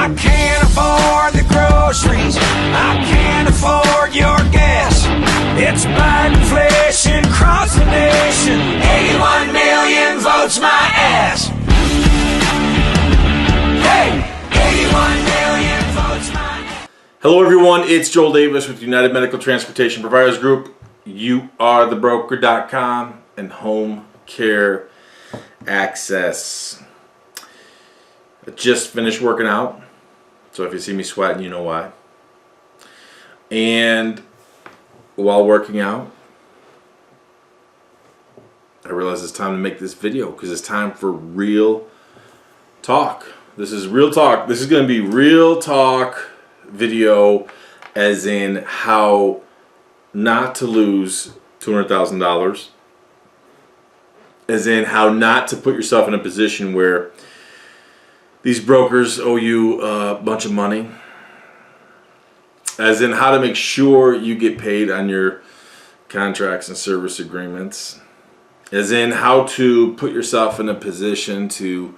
I can't afford the groceries, I can't afford your gas. It's Biden inflation across the nation. 81 million votes my ass. Hey, 81 million votes my ass. Hello everyone, it's Joel Davis with United Medical Transportation Providers Group, YouAreTheBroker.com, and Home Care Access. I just finished working out, so if you see me sweating, you know why. And while working out, I realized it's time to make this video because it's time for real talk. This is real talk. This is going to be real talk video, as in how not to lose $200,000, as in how not to put yourself in a position where these brokers owe you a bunch of money, as in how to make sure you get paid on your contracts and service agreements, as in how to put yourself in a position to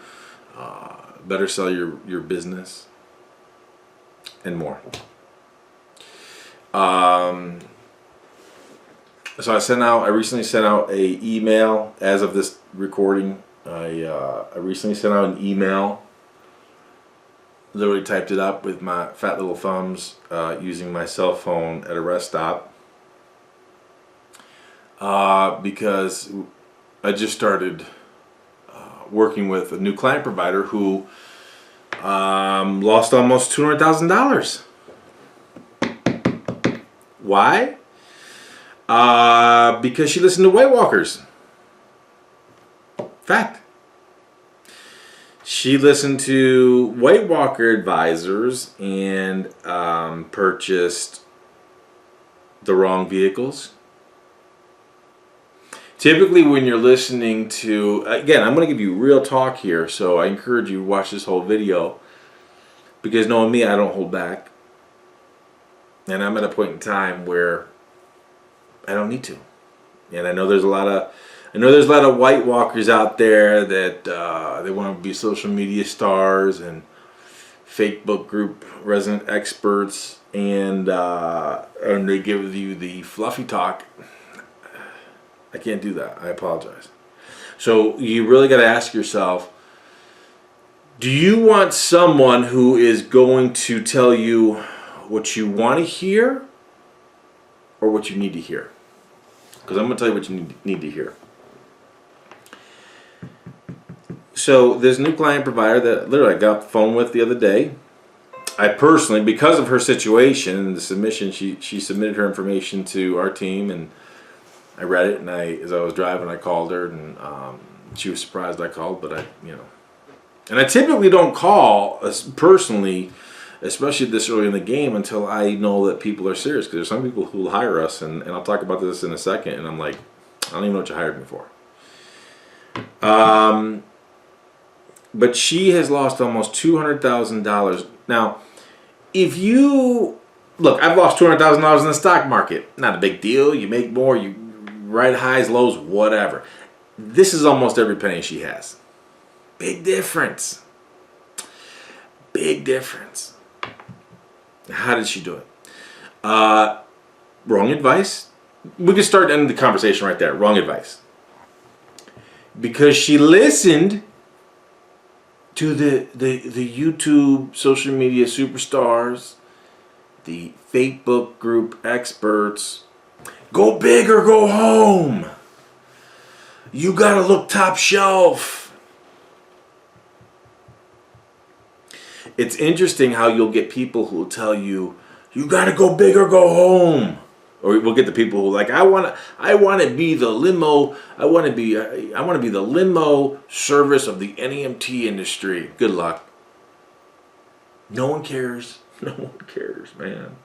better sell your business, and more. So I recently sent out a email. As of this recording, I recently sent out an email. Literally typed it up with my fat little thumbs using my cell phone at a rest stop, because I just started working with a new client provider who lost almost $200,000. Why? Because she listened to Weight Walkers. Fact. She listened to Weight Walker advisors and purchased the wrong vehicles. Typically when you're listening to, again, I'm going to give you real talk here, so I encourage you to watch this whole video, because knowing me, I don't hold back. And I'm at a point in time where I don't need to. And I know there's a lot of White Walkers out there that they want to be social media stars and fake book group resident experts, and they give you the fluffy talk. I can't do that. I apologize. So you really got to ask yourself, do you want someone who is going to tell you what you want to hear or what you need to hear? Because I'm going to tell you what you need to hear. So this new client provider that literally I got off the phone with the other day, I personally, because of her situation and the submission, she submitted her information to our team, and I read it, and as I was driving, I called her, and she was surprised I called, but and I typically don't call personally, especially this early in the game, until I know that people are serious, because there's some people who will hire us, and I'll talk about this in a second, and I'm like, I don't even know what you hired me for. But she has lost almost $200,000. Now, if you look, I've lost $200,000 in the stock market. Not a big deal. You make more, you ride highs, lows, whatever. This is almost every penny she has. Big difference. Big difference. How did she do it? Wrong advice. We can start ending the conversation right there. Wrong advice. Because she listened to the YouTube social media superstars, the Facebook group experts. Go big or go home. You gotta look top shelf. It's interesting how you'll get people who will tell you, you gotta go big or go home. Or we'll get the people who are like, I want to be the limo. I want to be the limo service of the NEMT industry. Good luck. No one cares. No one cares, man.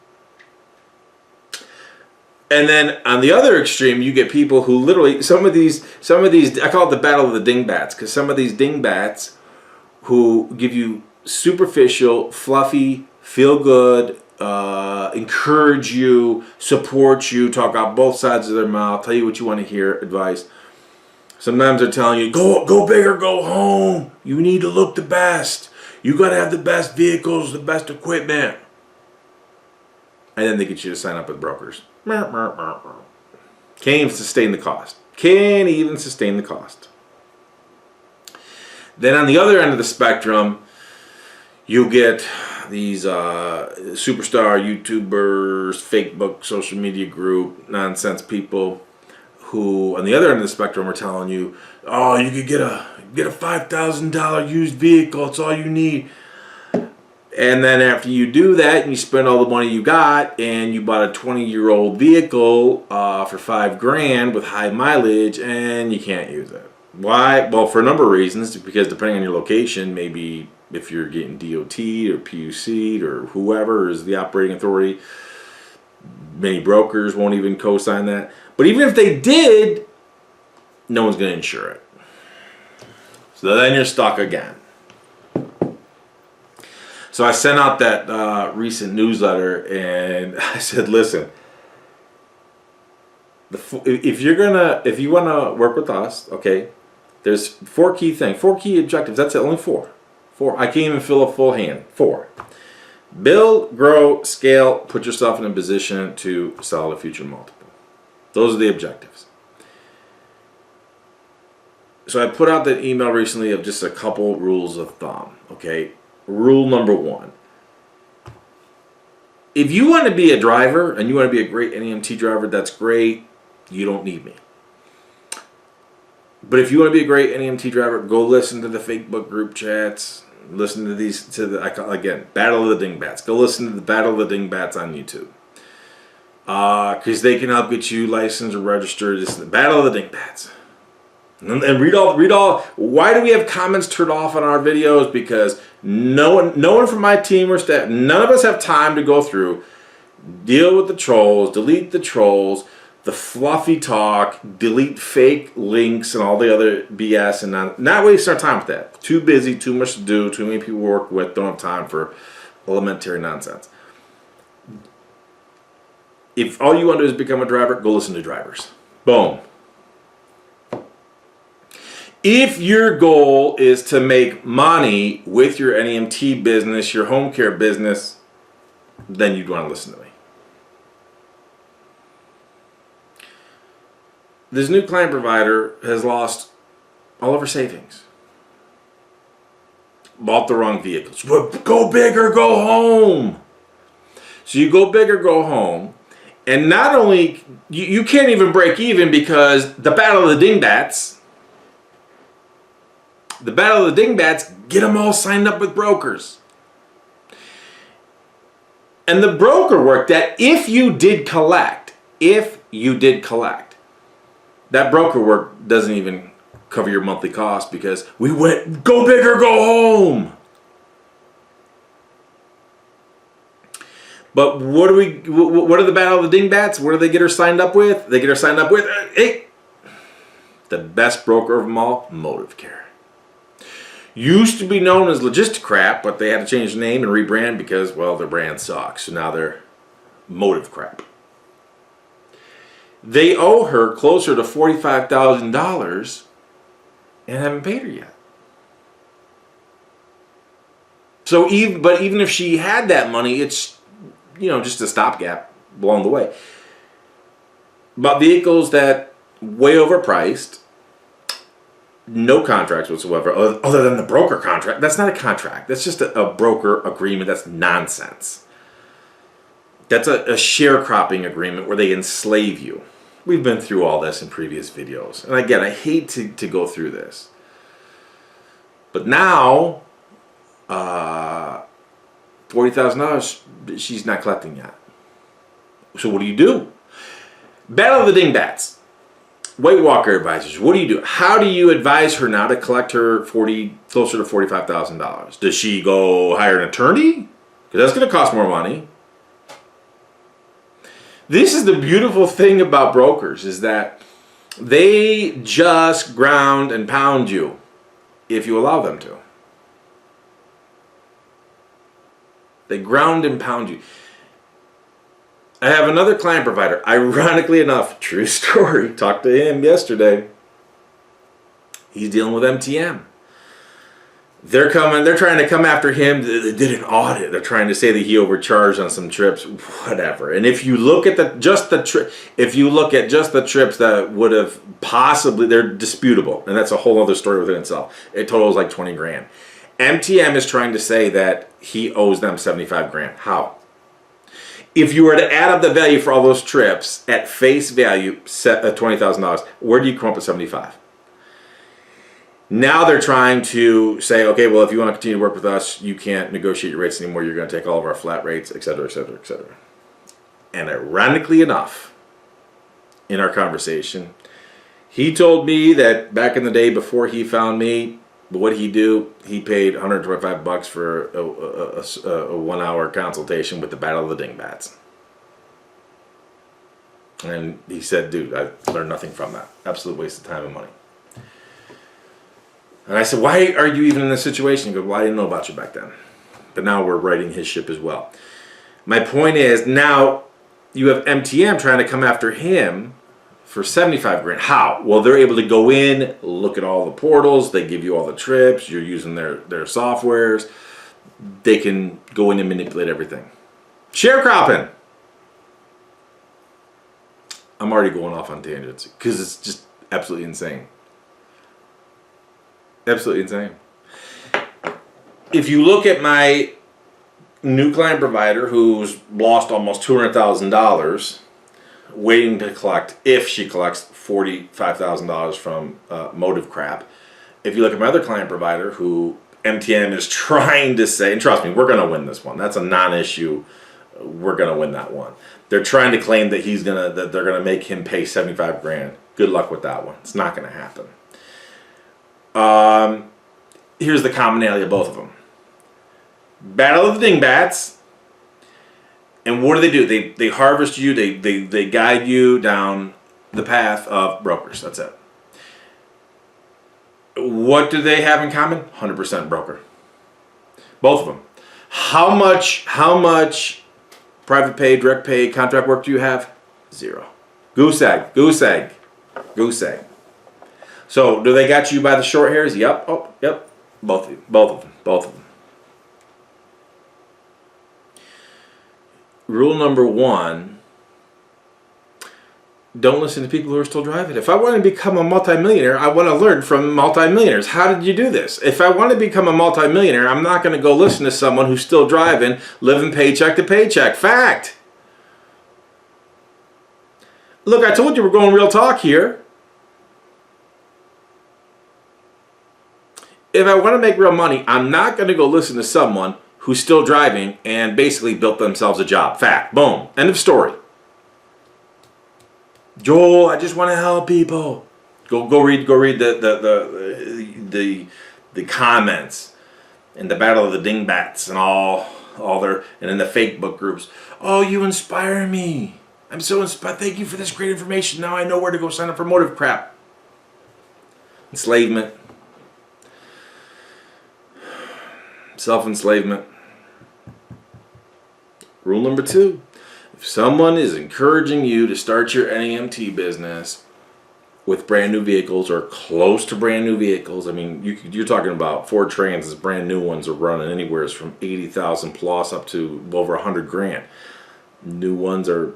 And then on the other extreme, you get people who literally, some of these, I call it the battle of the dingbats, because some of these dingbats who give you superficial, fluffy, feel good, encourage you, support you, talk out both sides of their mouth, tell you what you want to hear, advice. Sometimes they're telling you, go big or go home. You need to look the best. You got to have the best vehicles, the best equipment. And then they get you to sign up with brokers. Can't even sustain the cost. Can't even sustain the cost. Then on the other end of the spectrum, you get these superstar YouTubers, fake book, social media group, nonsense people who, on the other end of the spectrum, are telling you, oh, you could get a $5,000 used vehicle. It's all you need. And then after you do that and you spend all the money you got and you bought a 20-year-old vehicle for $5,000 with high mileage and you can't use it. Why? Well, for a number of reasons. Because depending on your location, maybe if you're getting DOT'd or PUC'd or whoever is the operating authority, many brokers won't even co-sign that. But even if they did, no one's going to insure it. So then you're stuck again. So I sent out that recent newsletter and I said, listen, if you want to work with us, okay, there's 4 key things, 4 key objectives. That's it, only 4. 4. I can't even fill a full hand. 4. Build, grow, scale, put yourself in a position to sell at a future multiple. Those are the objectives. So I put out that email recently of just a couple rules of thumb, okay? Rule number 1. If you want to be a driver and you want to be a great NEMT driver, that's great. You don't need me. But if you want to be a great NEMT driver, go listen to the fake book group chats. Listen to these, again, Battle of the Dingbats. Go listen to the Battle of the Dingbats on YouTube. Because they can help get you licensed or registered. This is the Battle of the Dingbats. And read all. Why do we have comments turned off on our videos? Because no one from my team or staff, none of us have time to go through, deal with the trolls, delete the trolls, the fluffy talk, delete fake links and all the other BS, and not waste our time with that. Too busy, too much to do, too many people to work with, don't have time for elementary nonsense. If all you want to do is become a driver, go listen to drivers. Boom. If your goal is to make money with your NEMT business, your home care business, then you'd want to listen to me. This new client provider has lost all of her savings. Bought the wrong vehicles. Go big or go home. So you go big or go home. And not only, you can't even break even because the Battle of the Dingbats, get them all signed up with brokers. And the broker work that if you did collect, that broker work doesn't even cover your monthly cost because we went go big or go home. But what are the Battle of the Dingbats? What do they get her signed up with? They get her signed up with the best broker of them all, Modivcare. Used to be known as Logisticrap, but they had to change the name and rebrand because, well, their brand sucks. So now they're Modivcrap. They owe her closer to $45,000 and haven't paid her yet. So even if she had that money, it's just a stopgap along the way. But vehicles that way overpriced, no contracts whatsoever, other than the broker contract. That's not a contract. That's just a broker agreement. That's nonsense. That's a sharecropping agreement where they enslave you. We've been through all this in previous videos. And again, I hate to go through this. But now, $40,000, she's not collecting yet. So what do you do? Battle of the Dingbats. Weight Walker Advisors. What do you do? How do you advise her now to collect her closer to $45,000? Does she go hire an attorney? Because that's going to cost more money. This is the beautiful thing about brokers is that they just ground and pound you if you allow them to. They ground and pound you. I have another client provider. Ironically enough, true story. Talked to him yesterday. He's dealing with MTM. They're trying to come after him. They did an audit. They're trying to say that he overcharged on some trips, whatever. And if you look at just the trips that would have possibly, they're disputable, and that's a whole other story within itself. It totals like 20 grand. MTM is trying to say that he owes them 75 grand. How? If you were to add up the value for all those trips at face value, $20,000, where do you come up with 75? Now they're trying to say, okay, well, if you want to continue to work with us, you can't negotiate your rates anymore. You're going to take all of our flat rates, et cetera, et cetera, et cetera. And ironically enough, in our conversation, he told me that back in the day before he found me, what he do? He paid $125 for a 1-hour consultation with the Battle of the Dingbats. And he said, dude, I learned nothing from that. Absolute waste of time and money. And I said, why are you even in this situation? He goes, well, I didn't know about you back then. But now we're righting his ship as well. My point is, now you have MTM trying to come after him for 75 grand. How? Well, they're able to go in, look at all the portals. They give you all the trips. You're using their softwares. They can go in and manipulate everything. Sharecropping. I'm already going off on tangents because it's just absolutely insane. Absolutely insane. If you look at my new client provider who's lost almost $200,000 waiting to collect, if she collects $45,000 from Modivcare. If you look at my other client provider who MTM is trying to say, and trust me, we're going to win this one. That's a non-issue. We're going to win that one. They're trying to claim that they're going to make him pay 75 grand. Good luck with that one. It's not going to happen. Here's the commonality of both of them. Battle of the Dingbats. And what do? They harvest you. They guide you down the path of brokers. That's it. What do they have in common? 100% broker. Both of them. How much private pay, direct pay, contract work do you have? Zero. Goose egg. Goose egg. Goose egg. So, do they got you by the short hairs? Yep. Oh, yep. Both of you. Both of them. Both of them. Rule number 1, don't listen to people who are still driving. If I want to become a multimillionaire, I want to learn from multimillionaires. How did you do this? If I want to become a multimillionaire, I'm not going to go listen to someone who's still driving, living paycheck to paycheck. Fact. Look, I told you we're going real talk here. If I want to make real money, I'm not going to go listen to someone who's still driving and basically built themselves a job. Fact. Boom. End of story. Joel, I just want to help people. Go read the comments and the Battle of the Dingbats and all their, and in the fake book groups. Oh, you inspire me. I'm so inspired. Thank you for this great information. Now I know where to go sign up for Motive crap. Enslavement. Self-enslavement. Rule number 2. If someone is encouraging you to start your NEMT business with brand new vehicles or close to brand new vehicles, I mean, you're talking about Ford Transits, brand new ones are running anywhere from 80,000 plus up to over 100 grand. New ones are,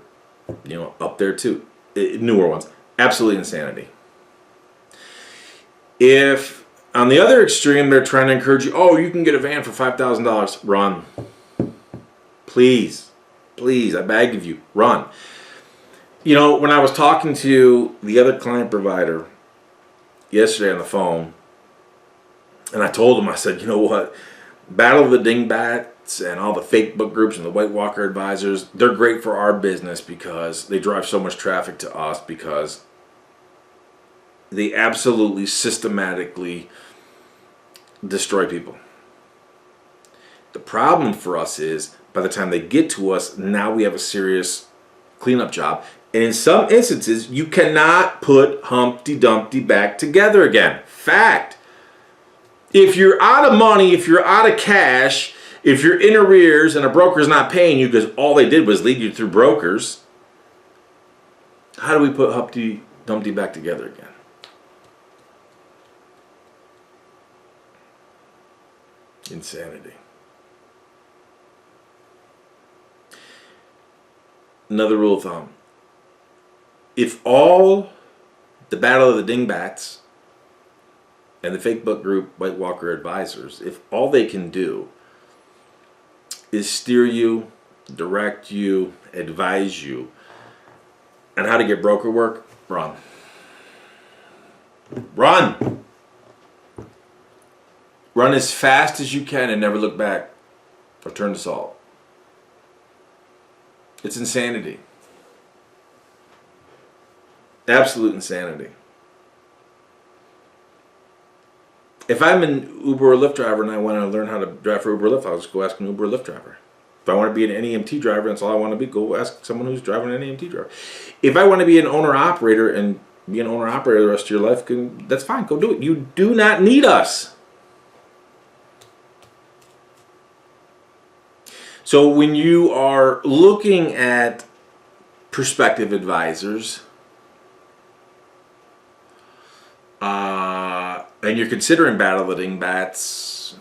up there too. Newer ones. Absolutely insanity. If on the other extreme, they're trying to encourage you, oh, you can get a van for $5,000. Run. Please. Please, I beg of you, run. When I was talking to the other client provider yesterday on the phone, and I told him, I said, you know what? Battle of the Dingbats and all the fake book groups and the White Walker advisors, they're great for our business because they drive so much traffic to us because they absolutely systematically destroy people. The problem for us is by the time they get to us, now we have a serious cleanup job. And in some instances, you cannot put Humpty Dumpty back together again. Fact. If you're out of money, if you're out of cash, if you're in arrears and a broker's not paying you because all they did was lead you through brokers, how do we put Humpty Dumpty back together again? Insanity. Another rule of thumb. If all the Battle of the Dingbats and the fake book group White Walker Advisors, if all they can do is steer you, direct you, advise you on how to get broker work, run. Run! Run as fast as you can and never look back or turn to salt. It's insanity. Absolute insanity. If I'm an Uber or Lyft driver and I want to learn how to drive for Uber or Lyft, I'll just go ask an Uber or Lyft driver. If I want to be an NEMT driver, that's all I want to be, go ask someone who's driving an NEMT driver. If I want to be an owner-operator and be an owner-operator the rest of your life, that's fine, go do it. You do not need us. So when you are looking at prospective advisors, and you're considering Battle of the Dingbats,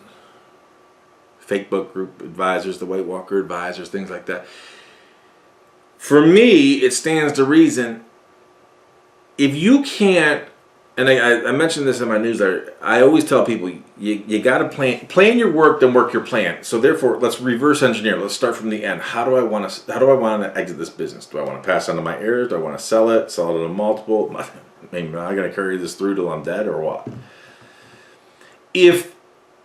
fake book group advisors, the White Walker advisors, things like that, for me, it stands to reason, if you can't, and I mentioned this in my newsletter, I always tell people, you got to plan your work, then work your plan. So therefore, let's reverse engineer. Let's start from the end. How do I want to exit this business? Do I want to pass on to my heirs? Do I want to sell it at a multiple? Am I going to carry this through till I'm dead or what? If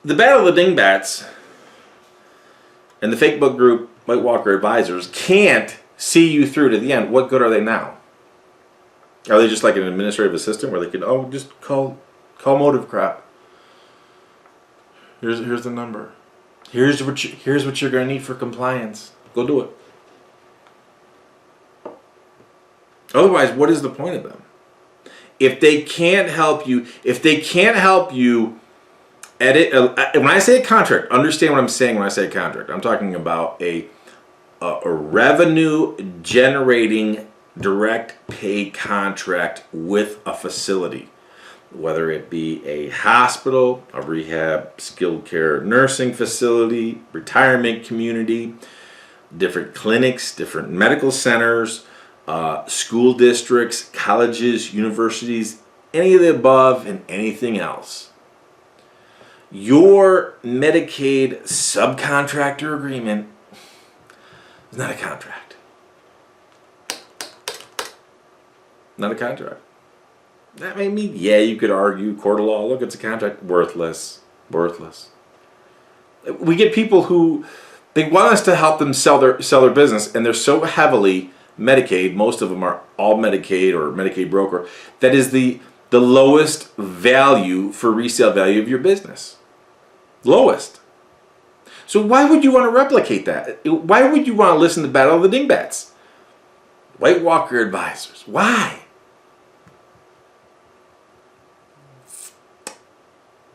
the Battle of the Dingbats and the fake book group White Walker Advisors can't see you through to the end, what good are they now? Are they just like an administrative assistant where they can, just call Modivcare. Here's the number. Here's what you're going to need for compliance. Go do it. Otherwise, what is the point of them? If they can't help you edit, when I say a contract, understand what I'm saying when I say a contract. I'm talking about a revenue generating direct pay contract with a facility, whether it be a hospital, a rehab, skilled care nursing facility, retirement community, different clinics, different medical centers, school districts, colleges, universities, any of the above and anything else. Your Medicaid subcontractor agreement is not a contract. Not a contract. That may mean, you could argue, court of law, look, it's a contract. Worthless. We get people who, they want us to help them sell their business, and they're so heavily Medicaid, most of them are all Medicaid or Medicaid broker, that is the lowest value for resale value of your business. Lowest. So why would you want to replicate that? Why would you want to listen to Battle of the Dingbats? White Walker Advisors. Why?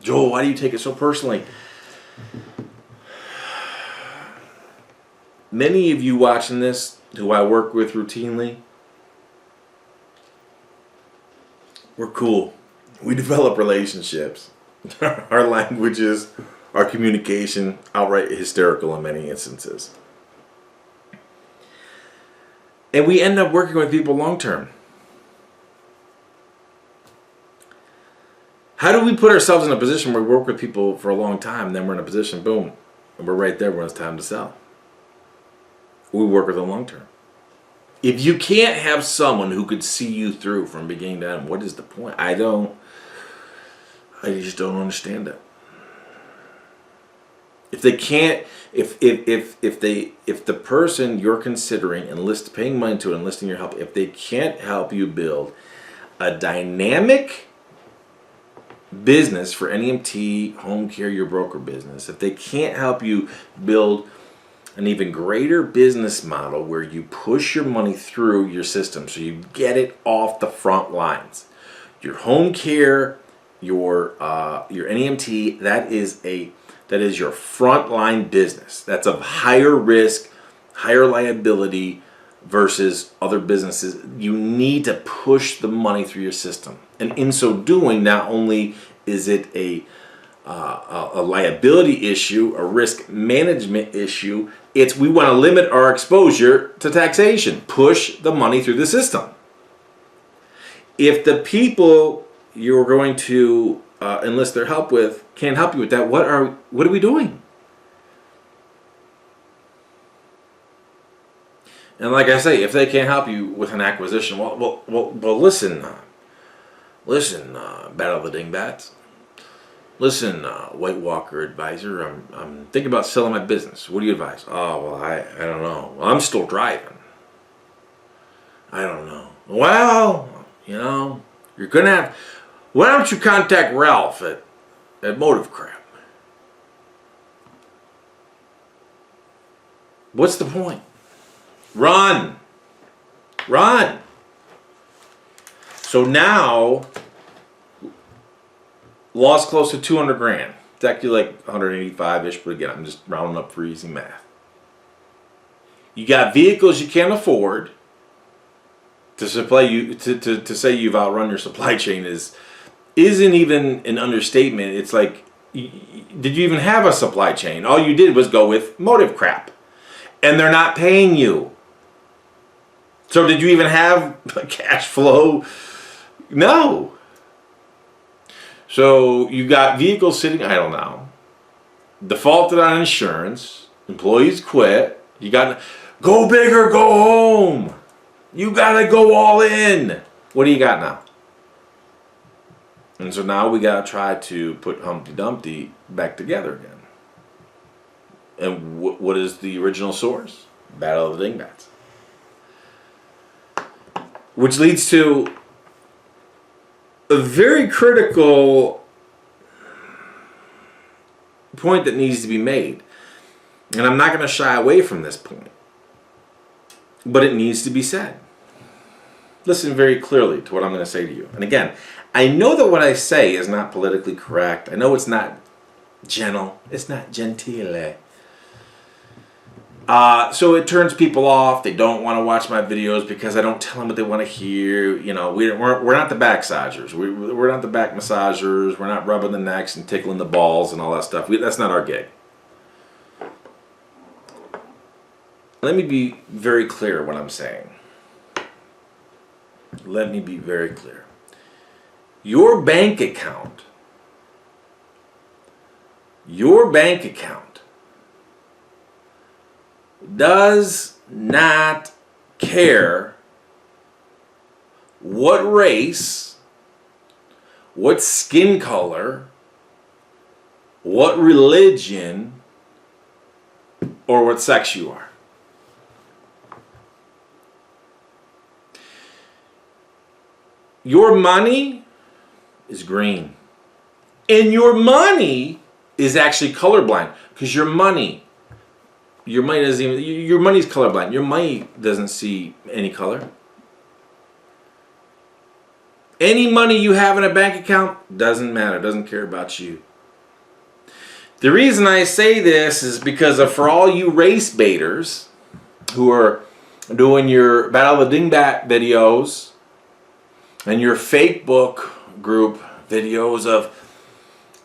Joel, why do you take it so personally? Many of you watching this, who I work with routinely, we're cool. We develop relationships. Our languages, our communication, outright hysterical in many instances. And we end up working with people long term. How do we put ourselves in a position where we work with people for a long time, and then we're in a position, boom, and we're right there when it's time to sell? We work with them long term. If you can't have someone who could see you through from beginning to end, what is the point? I just don't understand it. If they can't, if the person you're considering paying money to enlisting your help, if they can't help you build a dynamic business for NEMT, home care, your broker business, if they can't help you build an even greater business model where you push your money through your system so you get it off the front lines, your home care, your NEMT, that is your frontline business. That's of higher risk, higher liability versus other businesses. You need to push the money through your system. And in so doing, not only is it a a liability issue, a risk management issue. It's we want to limit our exposure to taxation, push the money through the system. If the people you're going to enlist their help with can't help you with that, what are we doing? And like I say, if they can't help you with an acquisition, well, listen, Battle of the Dingbats. Listen, White Walker advisor, I'm thinking about selling my business. What do you advise? Oh, well, I don't know. Well, I'm still driving. I don't know. Well, you're going to have... Why don't you contact Ralph at Modivcare? What's the point? Run. So now... lost close to 200 grand. It's actually like 185-ish, but again, I'm just rounding up for easy math. You got vehicles you can't afford. To supply you to say you've outrun your supply chain isn't even an understatement. It's like, did you even have a supply chain? All you did was go with motive crap, and they're not paying you. So did you even have cash flow? No. So you got vehicles sitting idle now, defaulted on insurance, employees quit. You got go big or go home. You gotta go all in. What do you got now? And so now we gotta try to put Humpty Dumpty back together again. And what is the original source? Battle of the Dingbats. Which leads to a very critical point that needs to be made. And I'm not going to shy away from this point. But it needs to be said. Listen very clearly to what I'm going to say to you. And again, I know that what I say is not politically correct. I know it's not gentle. It's not gentile. So it turns people off. They don't want to watch my videos because I don't tell them what they want to hear. We're not the back massagers. We're not the back massagers. We're not rubbing the necks and tickling the balls and all that stuff. That's not our gig. Let me be very clear what I'm saying. Let me be very clear. Your bank account does not care what race, what skin color, what religion, or what sex you are. Your money is green. And your money is actually colorblind because your money's colorblind. Your money doesn't see any color. Any money you have in a bank account doesn't matter, doesn't care about you. The reason I say this is because for all you race baiters who are doing your Battle of the Dingbat videos and your fake book group videos of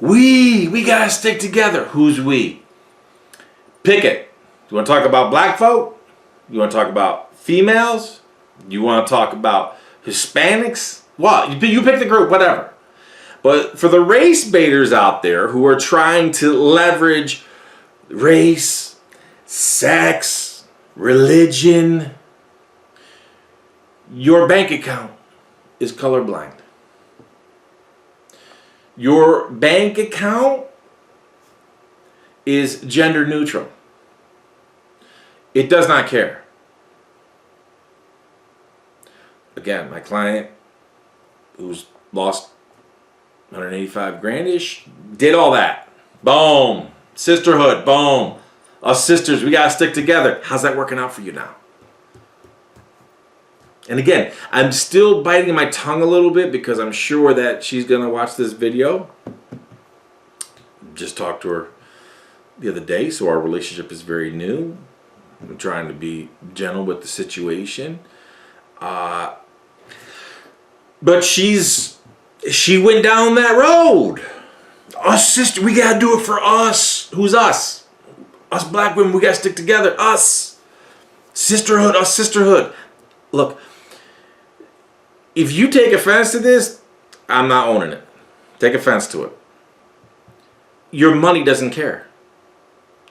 we gotta stick together. Who's we? Pick it. You want to talk about black folk? You want to talk about females? You want to talk about Hispanics? Well, you pick the group, whatever. But for the race baiters out there who are trying to leverage race, sex, religion, your bank account is colorblind. Your bank account is gender neutral. It does not care. Again, my client who's lost 185 grand-ish did all that. Boom. Sisterhood. Boom. Us sisters, we got to stick together. How's that working out for you now? And again, I'm still biting my tongue a little bit because I'm sure that she's going to watch this video. Just talked to her the other day, so our relationship is very new. I'm trying to be gentle with the situation. But she went down that road. Us sister, we gotta do it for us. Who's us? Us black women, we gotta stick together. Us. Sisterhood, us sisterhood. Look, if you take offense to this, I'm not owning it. Take offense to it. Your money doesn't care.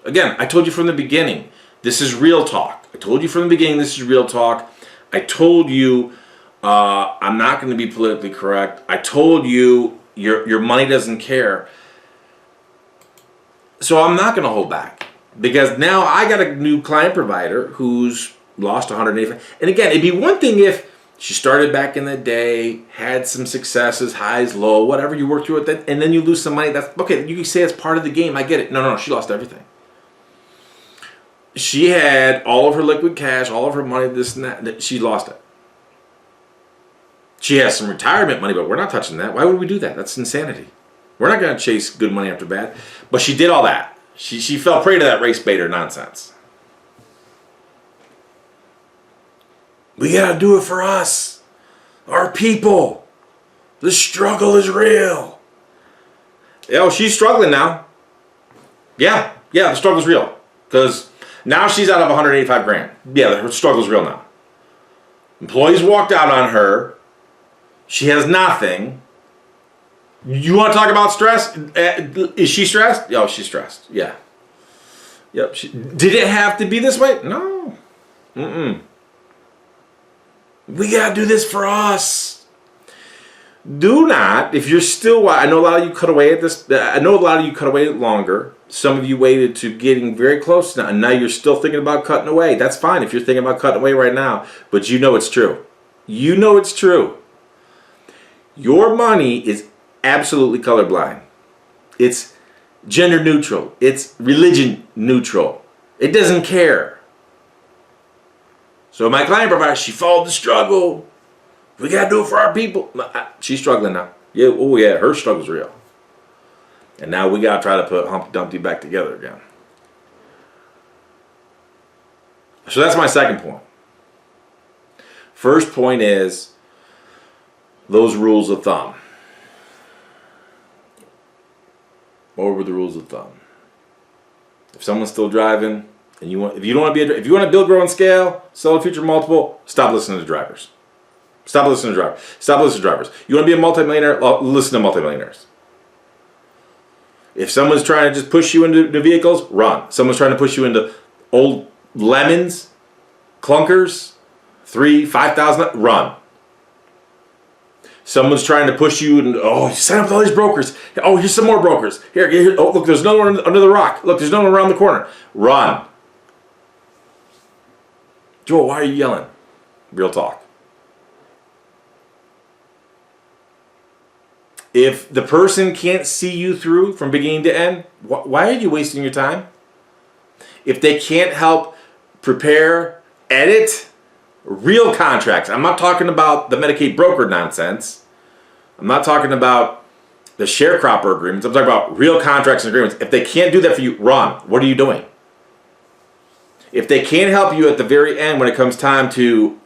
Again, I told you from the beginning, this is real talk. I told you from the beginning, this is real talk. I told you I'm not going to be politically correct. I told you your money doesn't care. So I'm not going to hold back. Because now I got a new client provider who's lost 185. And again, it'd be one thing if she started back in the day, had some successes, highs, low, whatever, you work through it, and then you lose some money. That's okay. You can say it's part of the game. I get it. No, she lost everything. She had all of her liquid cash, all of her money, this and that. She lost it. She has some retirement money, but we're not touching that. Why would we do that? That's insanity. We're not going to chase good money after bad. But she did all that. She fell prey to that race baiter nonsense. We got to do it for us. Our people. The struggle is real. Oh, she's struggling now. Yeah, the struggle's real. Because now she's out of 185 grand. Yeah, her struggle's real now. Employees walked out on her. She has nothing. You want to talk about stress? Is she stressed? Oh, she's stressed. Yeah. Yep. Did it have to be this way? No. We got to do this for us. Do not, if you're still, I know a lot of you cut away at this. I know a lot of you cut away longer. Some of you waited to getting very close now, and now you're still thinking about cutting away. That's fine if you're thinking about cutting away right now, but you know it's true. You know it's true. Your money is absolutely colorblind. It's gender neutral. It's religion neutral. It doesn't care. So my client provider, she followed the struggle. We got to do it for our people. She's struggling now. Yeah, oh yeah, her struggle's real. And now we got to try to put Humpty Dumpty back together again. So that's my second point. First point is those rules of thumb. What were the rules of thumb? If someone's still driving and if you want to build, grow, and scale, sell a future multiple, stop listening to drivers. Stop listening to drivers. Stop listening to drivers. You want to be a multimillionaire? Listen to multimillionaires. If someone's trying to just push you into vehicles, run. Someone's trying to push you into old lemons, clunkers, 3,000, 5,000, run. Someone's trying to push you and sign up with all these brokers. Oh, here's some more brokers. Here. Oh, look, there's another one under the rock. Look, there's another one around the corner. Run. Joel, why are you yelling? Real talk. If the person can't see you through from beginning to end, why are you wasting your time? If they can't help prepare, edit real contracts. I'm not talking about the Medicaid broker nonsense. I'm not talking about the sharecropper agreements. I'm talking about real contracts and agreements. If they can't do that for you, run. What are you doing? If they can't help you at the very end when it comes time to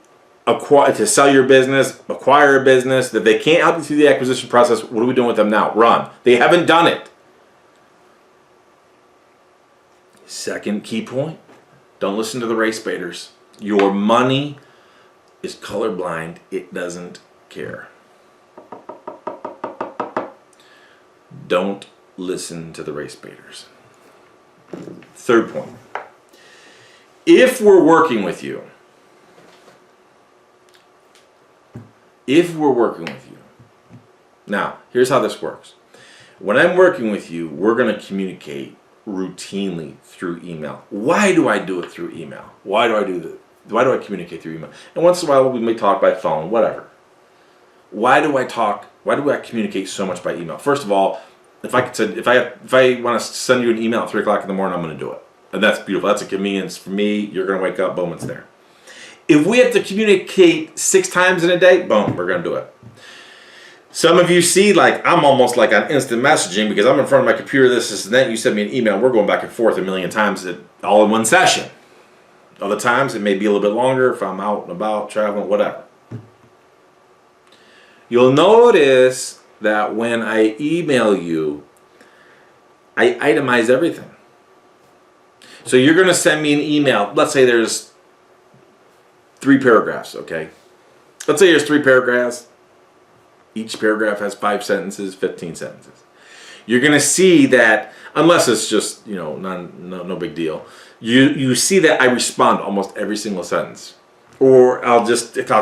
sell your business, acquire a business, that they can't help you through the acquisition process, what are we doing with them now? Run. They haven't done it. Second key point, don't listen to the race baiters. Your money is colorblind. It doesn't care. Don't listen to the race baiters. Third point, if we're working with you, now, here's how this works. When I'm working with you, we're going to communicate routinely through email. Why do I do it through email? Why do I do that? Why do I communicate through email? And once in a while, we may talk by phone, whatever. Why do I communicate so much by email? First of all, if I want to send you an email at 3 o'clock in the morning, I'm going to do it. And that's beautiful. That's a convenience for me. You're going to wake up, boom, it's there. If we have to communicate 6 times in a day, boom, we're going to do it. Some of you see, I'm almost like on instant messaging because I'm in front of my computer, this, and that. You send me an email, we're going back and forth a million times all in one session. Other times, it may be a little bit longer if I'm out and about, traveling, whatever. You'll notice that when I email you, I itemize everything. So you're going to send me an email. Let's say there's 3 paragraphs, okay? Let's say there's 3 paragraphs. Each paragraph has 5 sentences, 15 sentences. You're going to see that, unless it's just, no big deal, you see that I respond to almost every single sentence. Or I'll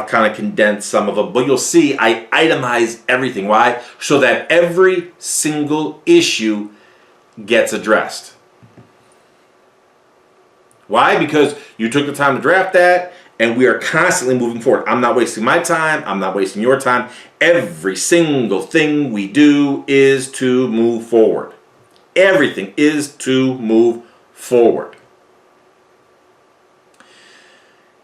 kind of condense some of them. But you'll see I itemize everything. Why? So that every single issue gets addressed. Why? Because you took the time to draft that, and we are constantly moving forward. I'm not wasting my time. I'm not wasting your time. Every single thing we do is to move forward. Everything is to move forward.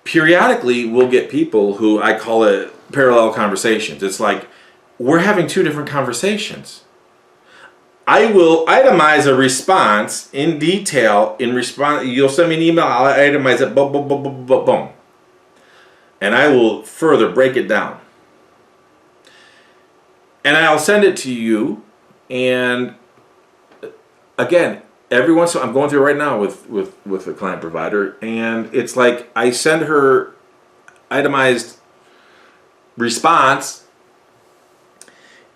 Periodically, we'll get people who I call it parallel conversations. It's like we're having 2 different conversations. I will itemize a response in detail. You'll send me an email. I'll itemize it. Boom, boom, boom, boom, boom, boom. And I will further break it down. And I'll send it to you. And again, every once in a while, I'm going through it right now with a client provider, and it's like I send her itemized response.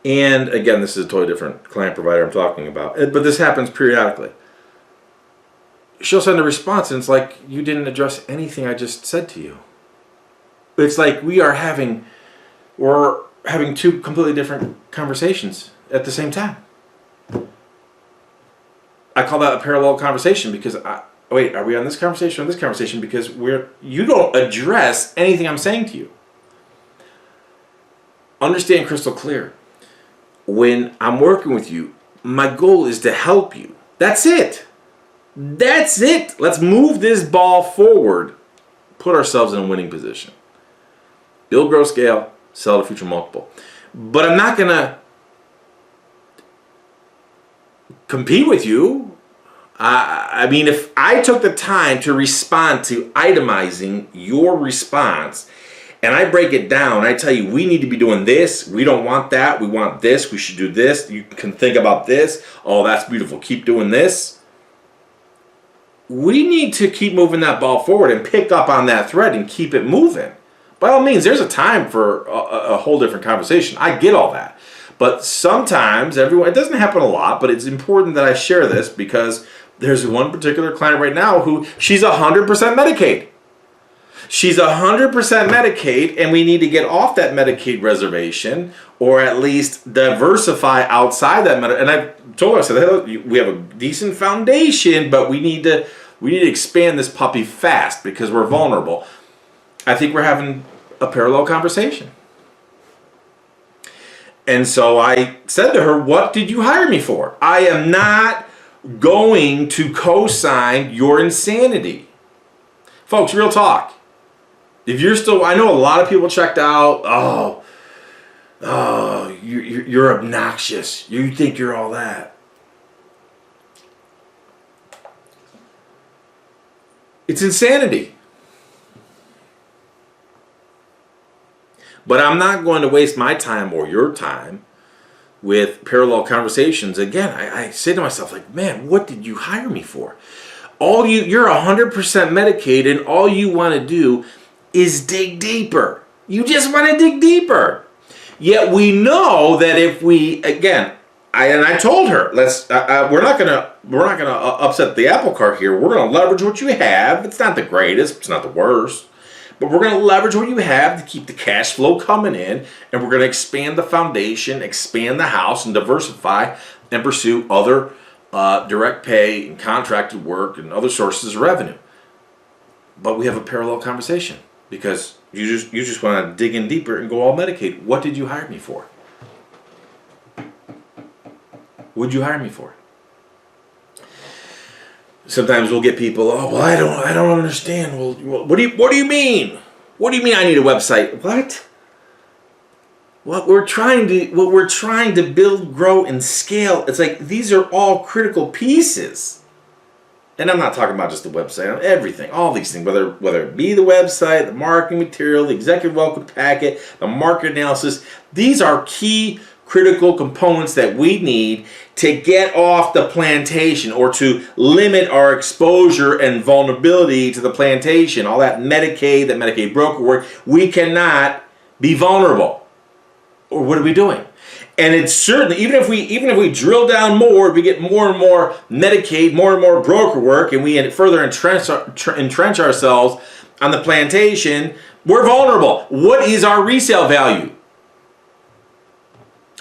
And again, this is a totally different client provider I'm talking about, but this happens periodically. She'll send a response, and it's like you didn't address anything I just said to you. It's like we're having 2 completely different conversations at the same time. I call that a parallel conversation because wait, are we on this conversation or this conversation? Because you don't address anything I'm saying to you. Understand crystal clear. When I'm working with you, my goal is to help you. That's it. That's it. Let's move this ball forward. Put ourselves in a winning position. Build, grow, scale, sell to future multiple. But I'm not going to compete with you. I mean, if I took the time to respond to itemizing your response, and I break it down, I tell you, we need to be doing this. We don't want that. We want this. We should do this. You can think about this. Oh, that's beautiful. Keep doing this. We need to keep moving that ball forward and pick up on that thread and keep it moving. By all means, there's a time for a whole different conversation. I get all that. But sometimes, it doesn't happen a lot, but it's important that I share this because there's one particular client right now who she's 100% Medicaid. She's 100% Medicaid, and we need to get off that Medicaid reservation, or at least diversify outside that Medicaid. And I told her, I said, hey, we have a decent foundation, but we need to expand this puppy fast because we're vulnerable. I think we're having a parallel conversation. And so I said to her, what did you hire me for? I am not going to co-sign your insanity. Folks, real talk. If you're still, I know a lot of people checked out. You're obnoxious. You think you're all that. It's insanity. But I'm not going to waste my time or your time with parallel conversations. Again, I say to myself, like, man, what did you hire me for? You're 100% Medicaid, and all you want to do is dig deeper. You just want to dig deeper. Yet we know that if we, again, I told her, we're not gonna upset the apple cart here. We're gonna leverage what you have. It's not the greatest, it's not the worst, but we're gonna leverage what you have to keep the cash flow coming in, and we're gonna expand the foundation, expand the house, and diversify and pursue other direct pay and contracted work and other sources of revenue. But we have a parallel conversation. Because you just want to dig in deeper and go all Medicaid. What did you hire me for? What did you hire me for? Sometimes we'll get people, oh, well, I don't understand. Well, what do you mean? What do you mean I need a website? What we're trying to build, grow, and scale. It's like these are all critical pieces. And I'm not talking about just the website, everything, all these things, whether it be the website, the marketing material, the executive welcome packet, the market analysis. These are key critical components that we need to get off the plantation or to limit our exposure and vulnerability to the plantation. All that Medicaid broker work, we cannot be vulnerable. Or what are we doing? And it's certainly, even if we drill down more, we get more and more Medicaid, more and more broker work, and we further entrench ourselves on the plantation, we're vulnerable. What is our resale value?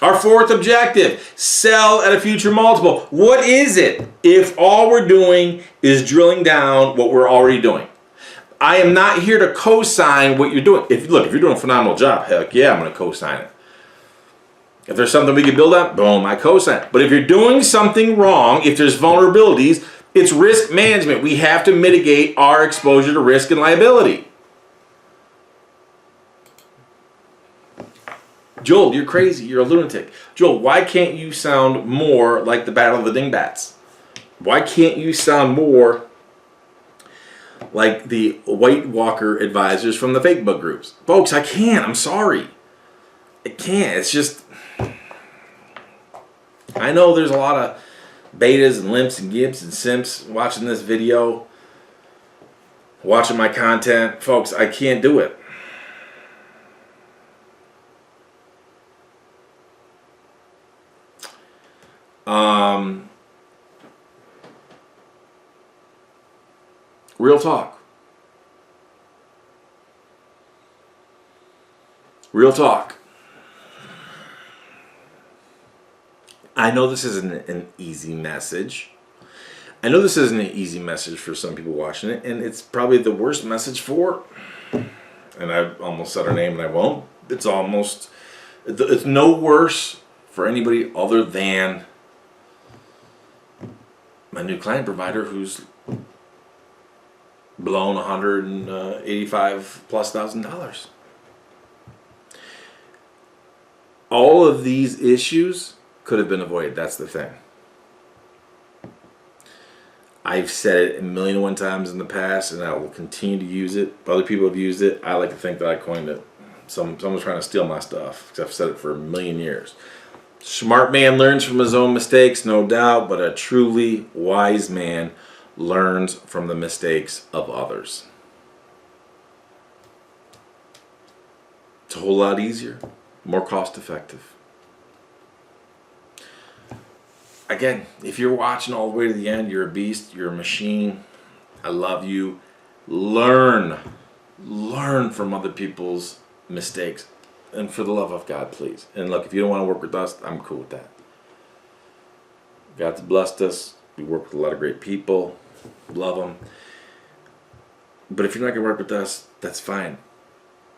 Our fourth objective, sell at a future multiple. What is it if all we're doing is drilling down what we're already doing? I am not here to co-sign what you're doing. If you're doing a phenomenal job, heck yeah, I'm going to co-sign it. If there's something we can build up, boom, I co-sign it. But if you're doing something wrong, if there's vulnerabilities, it's risk management. We have to mitigate our exposure to risk and liability. Joel, you're crazy. You're a lunatic. Joel, why can't you sound more like the Battle of the Dingbats? Why can't you sound more like the White Walker advisors from the fake book groups? Folks, I can't. I'm sorry. I can't. It's just... I know there's a lot of betas and limps and gimps and simps watching this video, watching my content. Folks, I can't do it. Real talk. Real talk. I know this isn't an easy message. I know this isn't an easy message for some people watching it, and it's probably the worst message for, and I almost said her name and I won't, it's no worse for anybody other than my new client provider who's blown $185,000+. All of these issues could have been avoided. That's the thing. I've said it a million and one times in the past, and I will continue to use it. Other people have used it. I like to think that I coined it. Someone's trying to steal my stuff, because I've said it for a million years. Smart man learns from his own mistakes, no doubt, but a truly wise man learns from the mistakes of others. It's a whole lot easier, more cost effective. Again, if you're watching all the way to the end, you're a beast, you're a machine. I love you. Learn from other people's mistakes. And for the love of God, please. And look, if you don't want to work with us, I'm cool with that. God's blessed us. We work with a lot of great people. Love them. But if you're not going to work with us, that's fine.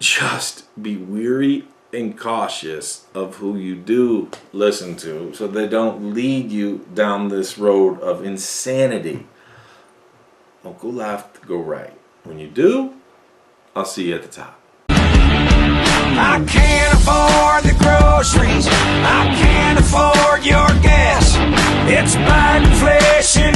Just be weary and cautious of who you do listen to, so they don't lead you down this road of insanity. Don't go left, go right. When you do, I'll see you at the top. I can't afford the groceries, I can't afford your gas. It's bad inflation,